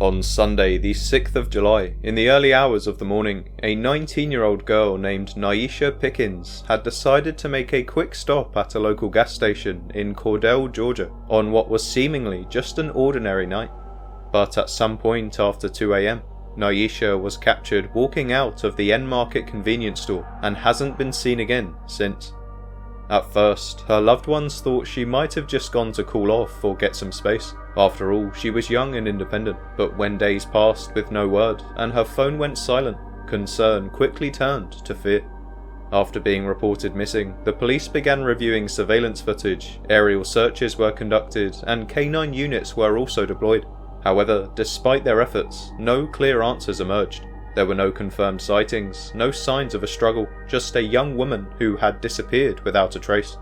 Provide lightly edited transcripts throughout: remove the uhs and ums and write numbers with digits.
On Sunday, the 6th of July, in the early hours of the morning, a 19-year-old girl named Nyeasha Pickens had decided to make a quick stop at a local gas station in Cordele, Georgia, on what was seemingly just an ordinary night. But at some point after 2 a.m, Nyeasha was captured walking out of the Enmarket convenience store and hasn't been seen again since. At first, her loved ones thought she might have just gone to cool off or get some space. After all, she was young and independent, but when days passed with no word and her phone went silent, concern quickly turned to fear. After being reported missing, the police began reviewing surveillance footage, aerial searches were conducted, and canine units were also deployed. However, despite their efforts, no clear answers emerged. There were no confirmed sightings, no signs of a struggle, just a young woman who had disappeared without a trace.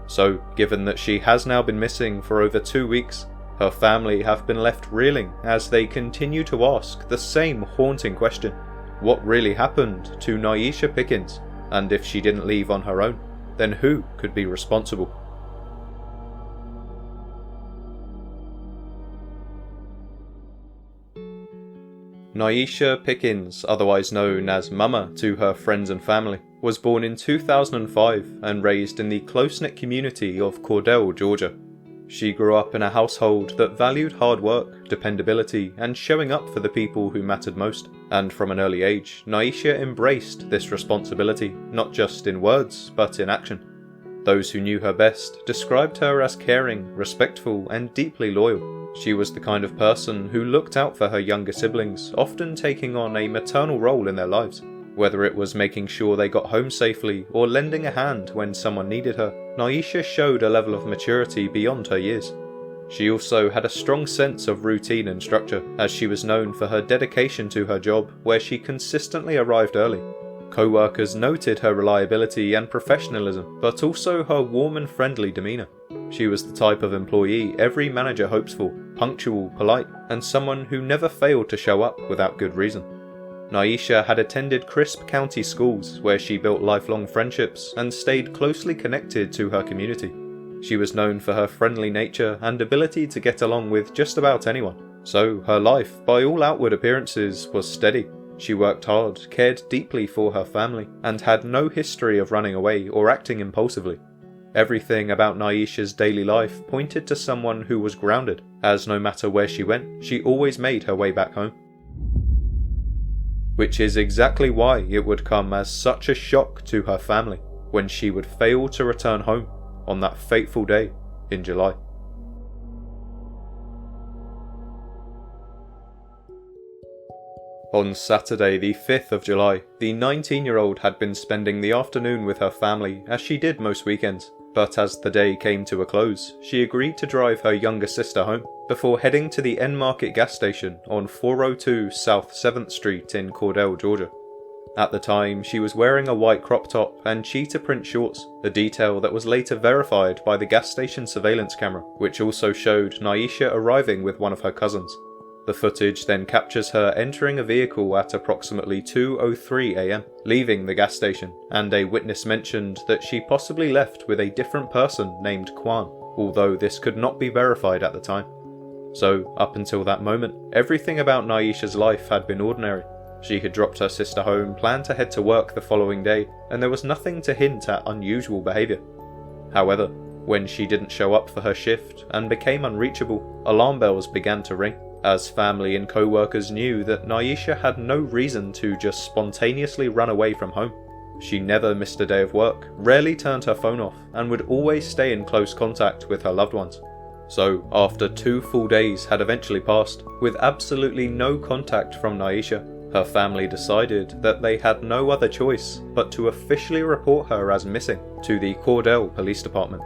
So, given that she has now been missing for over 2 weeks, her family have been left reeling as they continue to ask the same haunting question. What really happened to Nyeasha Pickens? And if she didn't leave on her own, then who could be responsible? Nyeasha Pickens, otherwise known as Mama to her friends and family, was born in 2005 and raised in the close-knit community of Cordele, Georgia. She grew up in a household that valued hard work, dependability, and showing up for the people who mattered most. And from an early age, Nyeasha embraced this responsibility, not just in words, but in action. Those who knew her best described her as caring, respectful, and deeply loyal. She was the kind of person who looked out for her younger siblings, often taking on a maternal role in their lives. Whether it was making sure they got home safely or lending a hand when someone needed her, Nyeasha showed a level of maturity beyond her years. She also had a strong sense of routine and structure, as she was known for her dedication to her job, where she consistently arrived early. Co-workers noted her reliability and professionalism, but also her warm and friendly demeanour. She was the type of employee every manager hopes for, punctual, polite, and someone who never failed to show up without good reason. Nyeasha had attended crisp county schools where she built lifelong friendships and stayed closely connected to her community. She was known for her friendly nature and ability to get along with just about anyone, so her life, by all outward appearances, was steady. She worked hard, cared deeply for her family, and had no history of running away or acting impulsively. Everything about Nyeasha's daily life pointed to someone who was grounded, as no matter where she went, she always made her way back home. Which is exactly why it would come as such a shock to her family when she would fail to return home on that fateful day in July. On Saturday the 5th of July, the 19-year-old had been spending the afternoon with her family as she did most weekends, but as the day came to a close, she agreed to drive her younger sister home before heading to the Enmarket gas station on 402 South 7th Street in Cordele, Georgia. At the time, she was wearing a white crop top and cheetah print shorts, a detail that was later verified by the gas station surveillance camera, which also showed Nyeasha arriving with one of her cousins. The footage then captures her entering a vehicle at approximately 2:03 a.m, leaving the gas station, and a witness mentioned that she possibly left with a different person named Kwan, although this could not be verified at the time. So, up until that moment, everything about Nyeasha's life had been ordinary. She had dropped her sister home, planned to head to work the following day, and there was nothing to hint at unusual behaviour. However, when she didn't show up for her shift and became unreachable, alarm bells began to ring, as family and co-workers knew that Nyeasha had no reason to just spontaneously run away from home. She never missed a day of work, rarely turned her phone off, and would always stay in close contact with her loved ones. So, after 2 full days had eventually passed, with absolutely no contact from Nyeasha, her family decided that they had no other choice but to officially report her as missing to the Cordele Police Department.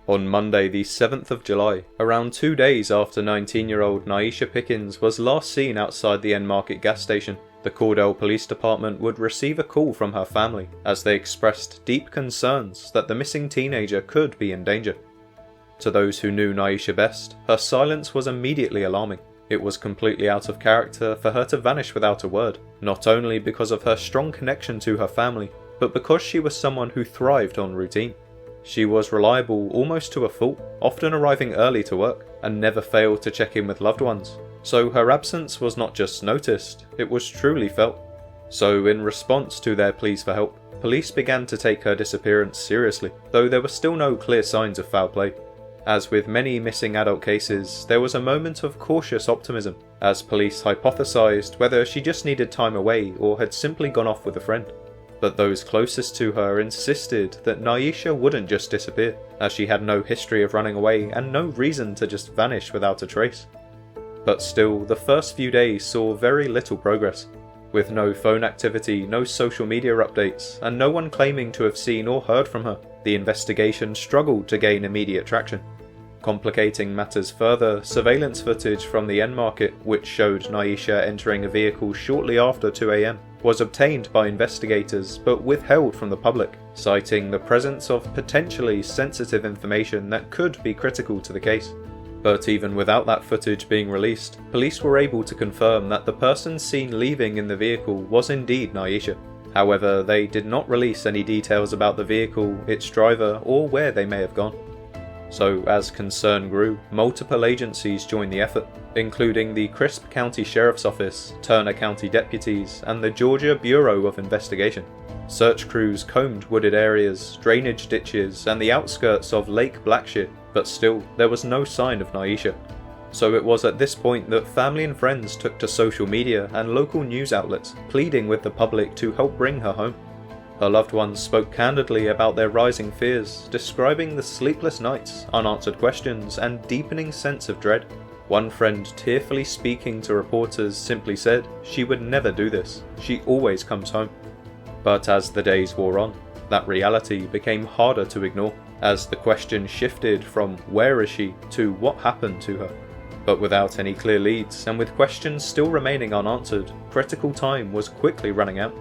On Monday the 7th of July, around 2 days after 19-year-old Nyeasha Pickens was last seen outside the Enmarket gas station, the Cordele Police Department would receive a call from her family as they expressed deep concerns that the missing teenager could be in danger. To those who knew Nyeasha best, her silence was immediately alarming. It was completely out of character for her to vanish without a word, not only because of her strong connection to her family, but because she was someone who thrived on routine. She was reliable almost to a fault, often arriving early to work, and never failed to check in with loved ones. So her absence was not just noticed, it was truly felt. So in response to their pleas for help, police began to take her disappearance seriously, though there were still no clear signs of foul play. As with many missing adult cases, there was a moment of cautious optimism, as police hypothesized whether she just needed time away or had simply gone off with a friend. But those closest to her insisted that Nyeasha wouldn't just disappear, as she had no history of running away and no reason to just vanish without a trace. But still, the first few days saw very little progress. With no phone activity, no social media updates, and no one claiming to have seen or heard from her, the investigation struggled to gain immediate traction. Complicating matters further, surveillance footage from the Enmarket, which showed Nyeasha entering a vehicle shortly after 2 AM, was obtained by investigators but withheld from the public, citing the presence of potentially sensitive information that could be critical to the case. But even without that footage being released, police were able to confirm that the person seen leaving in the vehicle was indeed Nyeasha. However, they did not release any details about the vehicle, its driver, or where they may have gone. So as concern grew, multiple agencies joined the effort, including the Crisp County Sheriff's Office, Turner County deputies, and the Georgia Bureau of Investigation. Search crews combed wooded areas, drainage ditches, and the outskirts of Lake Blackshear, but still, there was no sign of Nyeasha. So it was at this point that family and friends took to social media and local news outlets, pleading with the public to help bring her home. Her loved ones spoke candidly about their rising fears, describing the sleepless nights, unanswered questions, and deepening sense of dread. One friend, tearfully speaking to reporters, simply said, "She would never do this. She always comes home." But as the days wore on, that reality became harder to ignore, as the question shifted from "where is she" to "what happened to her?" But without any clear leads, and with questions still remaining unanswered, critical time was quickly running out.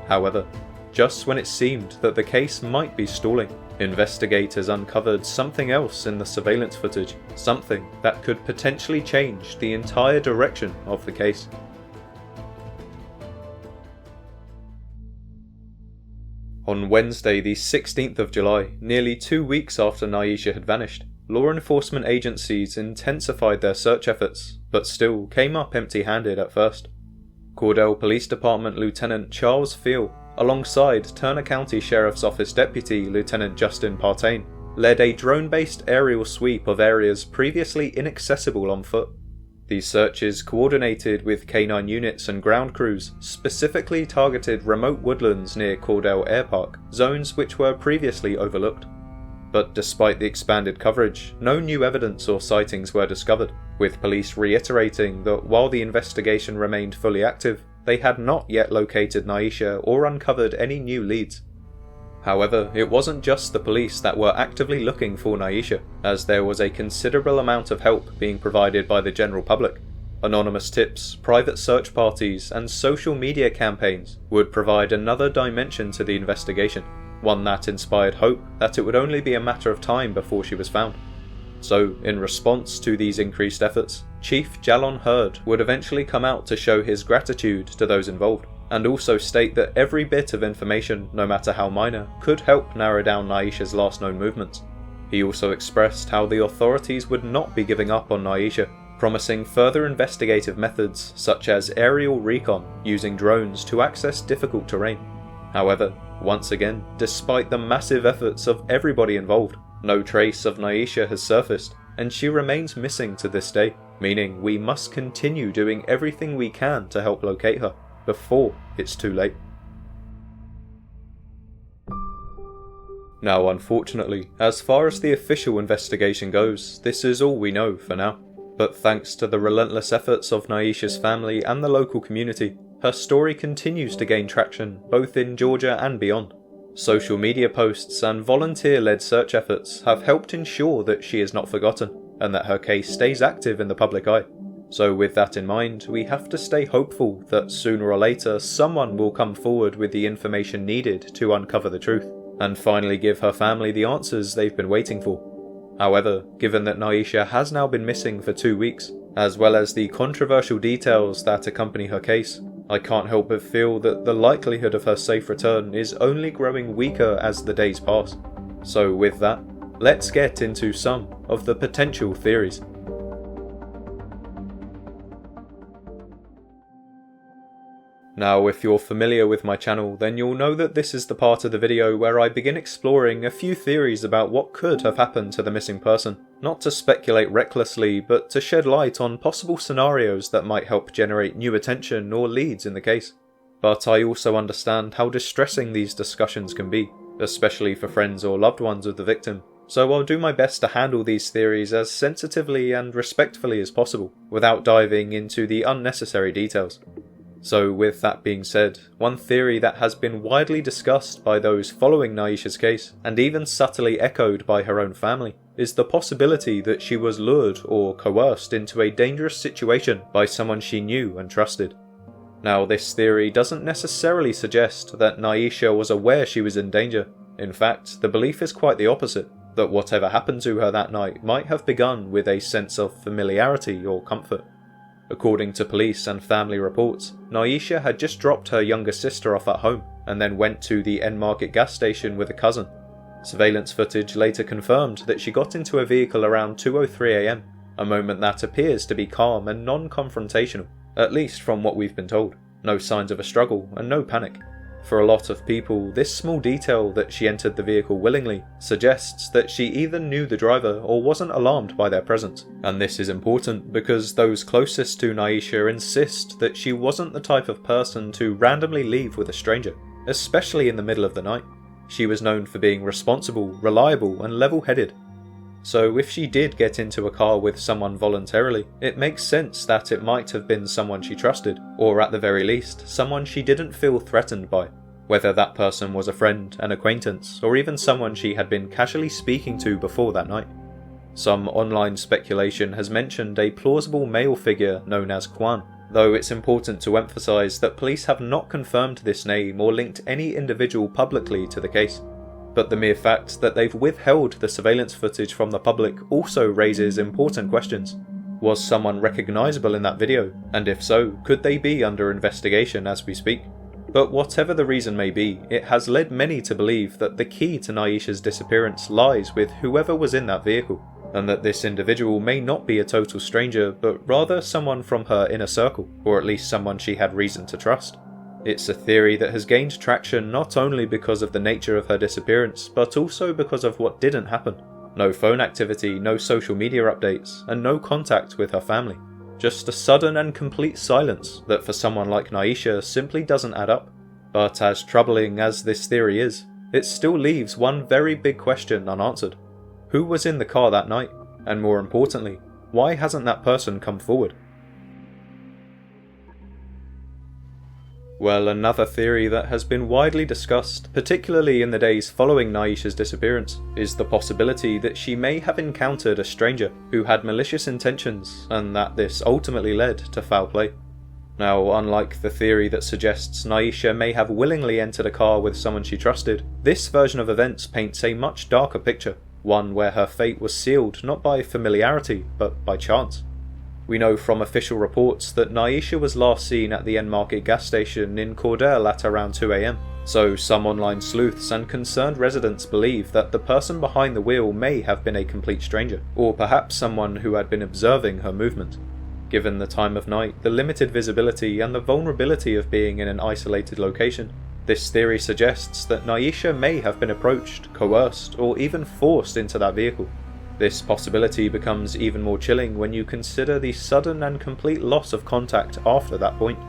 However, just when it seemed that the case might be stalling, investigators uncovered something else in the surveillance footage, something that could potentially change the entire direction of the case. On Wednesday, the 16th of July, nearly 2 weeks after Nyeasha had vanished, law enforcement agencies intensified their search efforts, but still came up empty-handed at first. Cordele Police Department Lieutenant Charles Field, alongside Turner County Sheriff's Office Deputy Lieutenant Justin Partain, led a drone-based aerial sweep of areas previously inaccessible on foot. These searches, coordinated with canine units and ground crews, specifically targeted remote woodlands near Cordele Air Park, zones which were previously overlooked. But despite the expanded coverage, no new evidence or sightings were discovered, with police reiterating that while the investigation remained fully active, they had not yet located Nyeasha or uncovered any new leads. However, it wasn't just the police that were actively looking for Nyeasha, as there was a considerable amount of help being provided by the general public. Anonymous tips, private search parties, and social media campaigns would provide another dimension to the investigation, one that inspired hope that it would only be a matter of time before she was found. So, in response to these increased efforts, Chief Jalon Hurd would eventually come out to show his gratitude to those involved, and also state that every bit of information, no matter how minor, could help narrow down Nyeasha's last known movements. He also expressed how the authorities would not be giving up on Nyeasha, promising further investigative methods such as aerial recon using drones to access difficult terrain. However, once again, despite the massive efforts of everybody involved, no trace of Nyeasha has surfaced, and she remains missing to this day, meaning we must continue doing everything we can to help locate her before it's too late. Now, unfortunately, as far as the official investigation goes, this is all we know for now. But thanks to the relentless efforts of Nyeasha's family and the local community, her story continues to gain traction both in Georgia and beyond. Social media posts and volunteer-led search efforts have helped ensure that she is not forgotten, and that her case stays active in the public eye. So with that in mind, we have to stay hopeful that sooner or later someone will come forward with the information needed to uncover the truth, and finally give her family the answers they've been waiting for. However, given that Nyeasha has now been missing for 2 weeks, as well as the controversial details that accompany her case, I can't help but feel that the likelihood of her safe return is only growing weaker as the days pass. So with that, let's get into some of the potential theories. Now, if you're familiar with my channel, then you'll know that this is the part of the video where I begin exploring a few theories about what could have happened to the missing person. Not to speculate recklessly, but to shed light on possible scenarios that might help generate new attention or leads in the case. But I also understand how distressing these discussions can be, especially for friends or loved ones of the victim. So I'll do my best to handle these theories as sensitively and respectfully as possible, without diving into the unnecessary details. So with that being said, one theory that has been widely discussed by those following Nyeasha's case, and even subtly echoed by her own family, is the possibility that she was lured or coerced into a dangerous situation by someone she knew and trusted. Now, this theory doesn't necessarily suggest that Nyeasha was aware she was in danger. In fact, the belief is quite the opposite, that whatever happened to her that night might have begun with a sense of familiarity or comfort. According to police and family reports, Nyeasha had just dropped her younger sister off at home and then went to the Enmarket gas station with a cousin. Surveillance footage later confirmed that she got into a vehicle around 2:03 AM, a moment that appears to be calm and non-confrontational, at least from what we've been told. No signs of a struggle and no panic. For a lot of people, this small detail that she entered the vehicle willingly suggests that she either knew the driver or wasn't alarmed by their presence. And this is important because those closest to Nyeasha insist that she wasn't the type of person to randomly leave with a stranger, especially in the middle of the night. She was known for being responsible, reliable, and level-headed. So if she did get into a car with someone voluntarily, it makes sense that it might have been someone she trusted, or at the very least, someone she didn't feel threatened by. Whether that person was a friend, an acquaintance, or even someone she had been casually speaking to before that night. Some online speculation has mentioned a plausible male figure known as Kwan, though it's important to emphasise that police have not confirmed this name or linked any individual publicly to the case. But the mere fact that they've withheld the surveillance footage from the public also raises important questions. Was someone recognisable in that video? And if so, could they be under investigation as we speak? But whatever the reason may be, it has led many to believe that the key to Nyeasha's disappearance lies with whoever was in that vehicle, and that this individual may not be a total stranger, but rather someone from her inner circle, or at least someone she had reason to trust. It's a theory that has gained traction not only because of the nature of her disappearance, but also because of what didn't happen. No phone activity, no social media updates, and no contact with her family. Just a sudden and complete silence that for someone like Nyeasha simply doesn't add up. But as troubling as this theory is, it still leaves one very big question unanswered. Who was in the car that night? And more importantly, why hasn't that person come forward? Well, another theory that has been widely discussed, particularly in the days following Nyeasha's disappearance, is the possibility that she may have encountered a stranger who had malicious intentions, and that this ultimately led to foul play. Now, unlike the theory that suggests Nyeasha may have willingly entered a car with someone she trusted, this version of events paints a much darker picture, one where her fate was sealed not by familiarity, but by chance. We know from official reports that Nyeasha was last seen at the Enmarket gas station in Cordele at around 2 AM, so some online sleuths and concerned residents believe that the person behind the wheel may have been a complete stranger, or perhaps someone who had been observing her movement. Given the time of night, the limited visibility, and the vulnerability of being in an isolated location, this theory suggests that Nyeasha may have been approached, coerced, or even forced into that vehicle. This possibility becomes even more chilling when you consider the sudden and complete loss of contact after that point.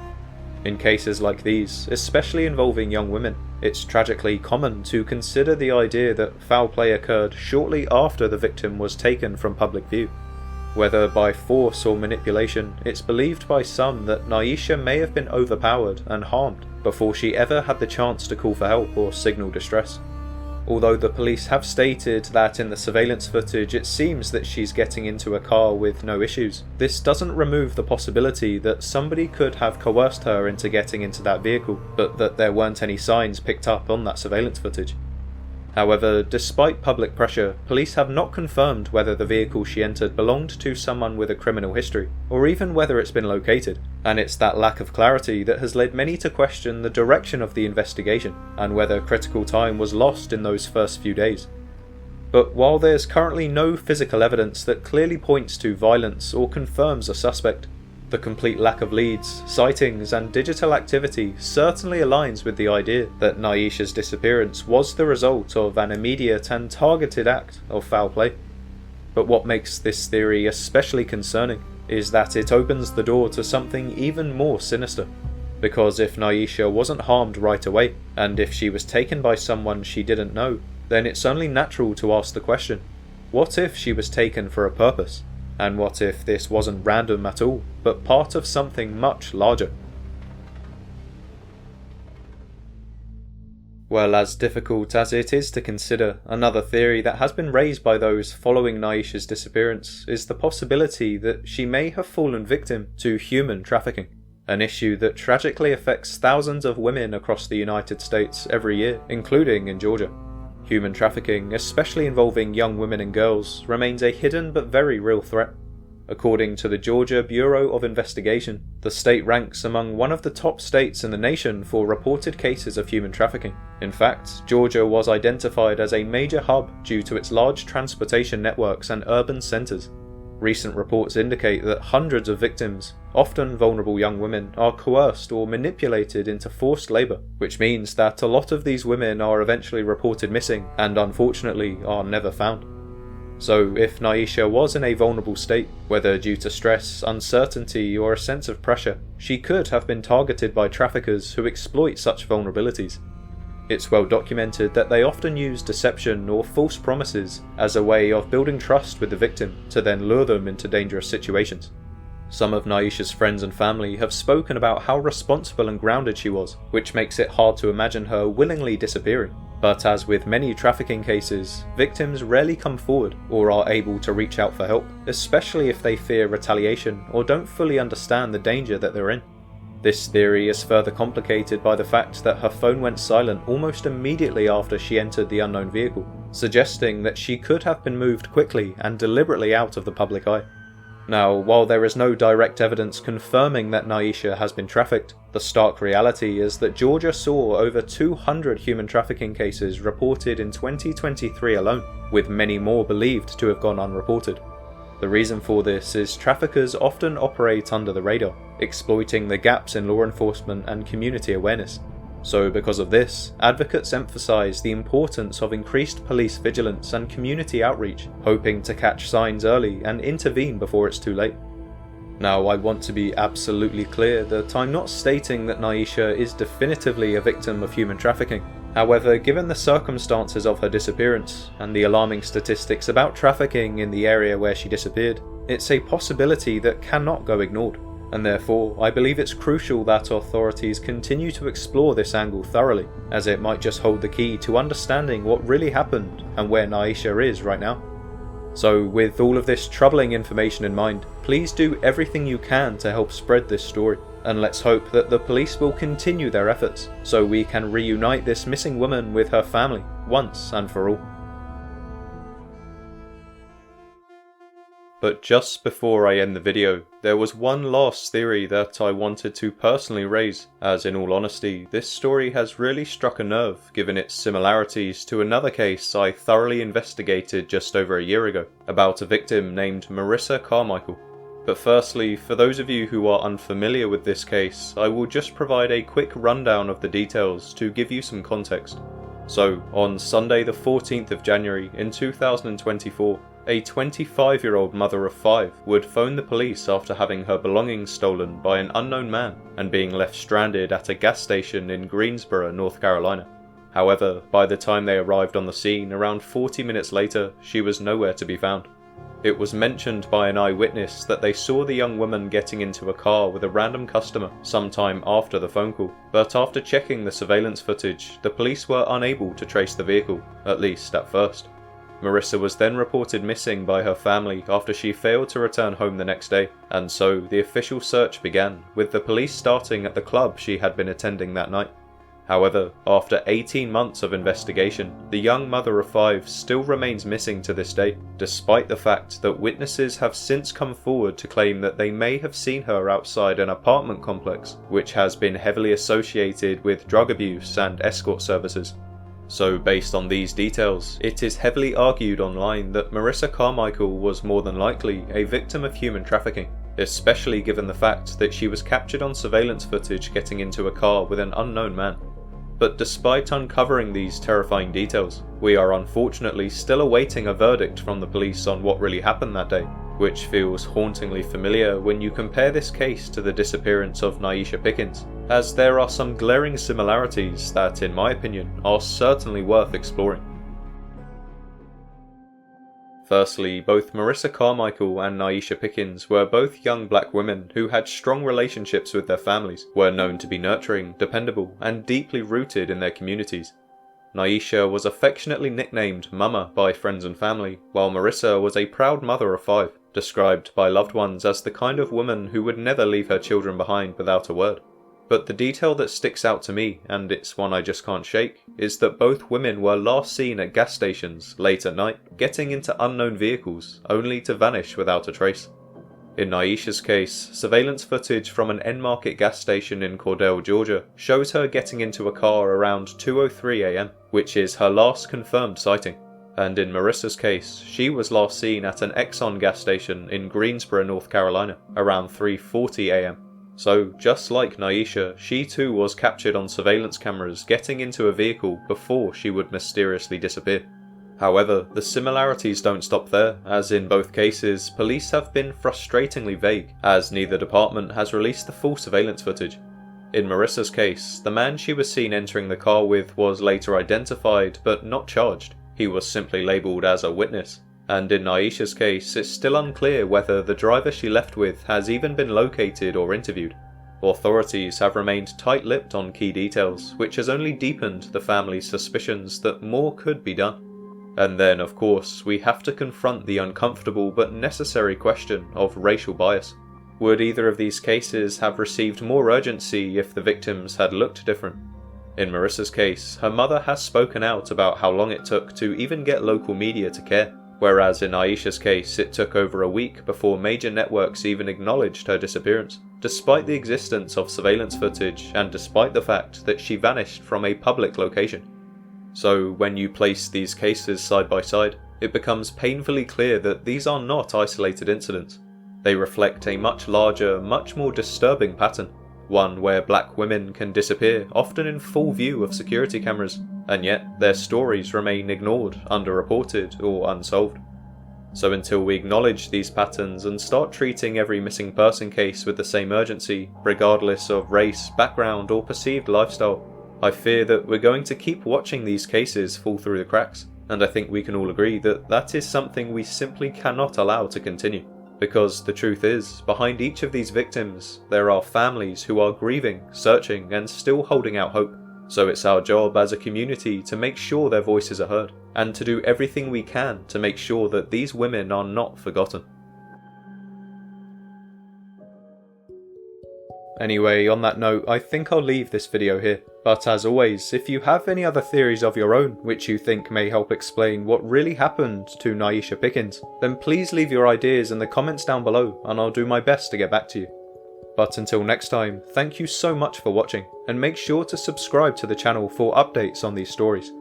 In cases like these, especially involving young women, it's tragically common to consider the idea that foul play occurred shortly after the victim was taken from public view. Whether by force or manipulation, it's believed by some that Nyeasha may have been overpowered and harmed before she ever had the chance to call for help or signal distress. Although the police have stated that in the surveillance footage it seems that she's getting into a car with no issues, this doesn't remove the possibility that somebody could have coerced her into getting into that vehicle, but that there weren't any signs picked up on that surveillance footage. However, despite public pressure, police have not confirmed whether the vehicle she entered belonged to someone with a criminal history, or even whether it's been located, and it's that lack of clarity that has led many to question the direction of the investigation, and whether critical time was lost in those first few days. But while there's currently no physical evidence that clearly points to violence or confirms a suspect, the complete lack of leads, sightings and digital activity certainly aligns with the idea that Nyeasha's disappearance was the result of an immediate and targeted act of foul play. But what makes this theory especially concerning is that it opens the door to something even more sinister. Because if Nyeasha wasn't harmed right away, and if she was taken by someone she didn't know, then it's only natural to ask the question, what if she was taken for a purpose? And what if this wasn't random at all, but part of something much larger? Well, as difficult as it is to consider, another theory that has been raised by those following Nyeasha's disappearance is the possibility that she may have fallen victim to human trafficking, an issue that tragically affects thousands of women across the United States every year, including in Georgia. Human trafficking, especially involving young women and girls, remains a hidden but very real threat. According to the Georgia Bureau of Investigation, the state ranks among one of the top states in the nation for reported cases of human trafficking. In fact, Georgia was identified as a major hub due to its large transportation networks and urban centers. Recent reports indicate that hundreds of victims, often vulnerable young women, are coerced or manipulated into forced labor, which means that a lot of these women are eventually reported missing and unfortunately are never found. So if Nyeasha was in a vulnerable state, whether due to stress, uncertainty or a sense of pressure, she could have been targeted by traffickers who exploit such vulnerabilities. It's well documented that they often use deception or false promises as a way of building trust with the victim to then lure them into dangerous situations. Some of Nyeasha's friends and family have spoken about how responsible and grounded she was, which makes it hard to imagine her willingly disappearing. But as with many trafficking cases, victims rarely come forward or are able to reach out for help, especially if they fear retaliation or don't fully understand the danger that they're in. This theory is further complicated by the fact that her phone went silent almost immediately after she entered the unknown vehicle, suggesting that she could have been moved quickly and deliberately out of the public eye. Now, while there is no direct evidence confirming that Nyeasha has been trafficked, the stark reality is that Georgia saw over 200 human trafficking cases reported in 2023 alone, with many more believed to have gone unreported. The reason for this is traffickers often operate under the radar, exploiting the gaps in law enforcement and community awareness. So because of this, advocates emphasize the importance of increased police vigilance and community outreach, hoping to catch signs early and intervene before it's too late. Now, I want to be absolutely clear that I'm not stating that Nyeasha is definitively a victim of human trafficking. However, given the circumstances of her disappearance and the alarming statistics about trafficking in the area where she disappeared, it's a possibility that cannot go ignored. And therefore, I believe it's crucial that authorities continue to explore this angle thoroughly, as it might just hold the key to understanding what really happened and where Nyeasha is right now. So with all of this troubling information in mind, please do everything you can to help spread this story, and let's hope that the police will continue their efforts so we can reunite this missing woman with her family once and for all. But just before I end the video, there was one last theory that I wanted to personally raise, as in all honesty, this story has really struck a nerve given its similarities to another case I thoroughly investigated just over a year ago, about a victim named Marissa Carmichael. But firstly, for those of you who are unfamiliar with this case, I will just provide a quick rundown of the details to give you some context. So, on Sunday the 14th of January in 2024, a 25-year-old mother of 5 would phone the police after having her belongings stolen by an unknown man and being left stranded at a gas station in Greensboro, North Carolina. However, by the time they arrived on the scene around 40 minutes later, she was nowhere to be found. It was mentioned by an eyewitness that they saw the young woman getting into a car with a random customer sometime after the phone call, but after checking the surveillance footage, the police were unable to trace the vehicle, at least at first. Marissa was then reported missing by her family after she failed to return home the next day, and so the official search began, with the police starting at the club she had been attending that night. However, after 18 months of investigation, the young mother of 5 still remains missing to this day, despite the fact that witnesses have since come forward to claim that they may have seen her outside an apartment complex, which has been heavily associated with drug abuse and escort services. So based on these details, it is heavily argued online that Marissa Carmichael was more than likely a victim of human trafficking, especially given the fact that she was captured on surveillance footage getting into a car with an unknown man. But despite uncovering these terrifying details, we are unfortunately still awaiting a verdict from the police on what really happened that day, which feels hauntingly familiar when you compare this case to the disappearance of Nyeasha Pickens, as there are some glaring similarities that, in my opinion, are certainly worth exploring. Firstly, both Marissa Carmichael and Nyeasha Pickens were both young black women who had strong relationships with their families, were known to be nurturing, dependable, and deeply rooted in their communities. Nyeasha was affectionately nicknamed Mama by friends and family, while Marissa was a proud mother of 5, described by loved ones as the kind of woman who would never leave her children behind without a word. But the detail that sticks out to me, and it's one I just can't shake, is that both women were last seen at gas stations late at night, getting into unknown vehicles, only to vanish without a trace. In Nyeasha's case, surveillance footage from an Enmarket gas station in Cordele, Georgia, shows her getting into a car around 2:03 AM, which is her last confirmed sighting. And in Marissa's case, she was last seen at an Exxon gas station in Greensboro, North Carolina, around 3:40 AM. So, just like Nyeasha, she too was captured on surveillance cameras getting into a vehicle before she would mysteriously disappear. However, the similarities don't stop there, as in both cases, police have been frustratingly vague, as neither department has released the full surveillance footage. In Marissa's case, the man she was seen entering the car with was later identified but not charged. He was simply labelled as a witness. And in Nyeasha's case, it's still unclear whether the driver she left with has even been located or interviewed. Authorities have remained tight-lipped on key details, which has only deepened the family's suspicions that more could be done. And then, of course, we have to confront the uncomfortable but necessary question of racial bias. Would either of these cases have received more urgency if the victims had looked different? In Marissa's case, her mother has spoken out about how long it took to even get local media to care, whereas in Nyeasha's case it took over a week before major networks even acknowledged her disappearance, despite the existence of surveillance footage and despite the fact that she vanished from a public location. So when you place these cases side by side, it becomes painfully clear that these are not isolated incidents. They reflect a much larger, much more disturbing pattern, one where black women can disappear, often in full view of security cameras, and yet their stories remain ignored, underreported, or unsolved. So until we acknowledge these patterns and start treating every missing person case with the same urgency, regardless of race, background, or perceived lifestyle, I fear that we're going to keep watching these cases fall through the cracks, and I think we can all agree that that is something we simply cannot allow to continue. Because the truth is, behind each of these victims, there are families who are grieving, searching, and still holding out hope. So it's our job as a community to make sure their voices are heard, and to do everything we can to make sure that these women are not forgotten. Anyway, on that note, I think I'll leave this video here. But as always, if you have any other theories of your own which you think may help explain what really happened to Nyeasha Pickens, then please leave your ideas in the comments down below and I'll do my best to get back to you. But until next time, thank you so much for watching, and make sure to subscribe to the channel for updates on these stories.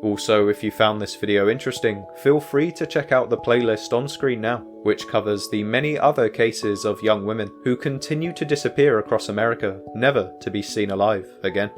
Also, if you found this video interesting, feel free to check out the playlist on screen now, which covers the many other cases of young women who continue to disappear across America, never to be seen alive again.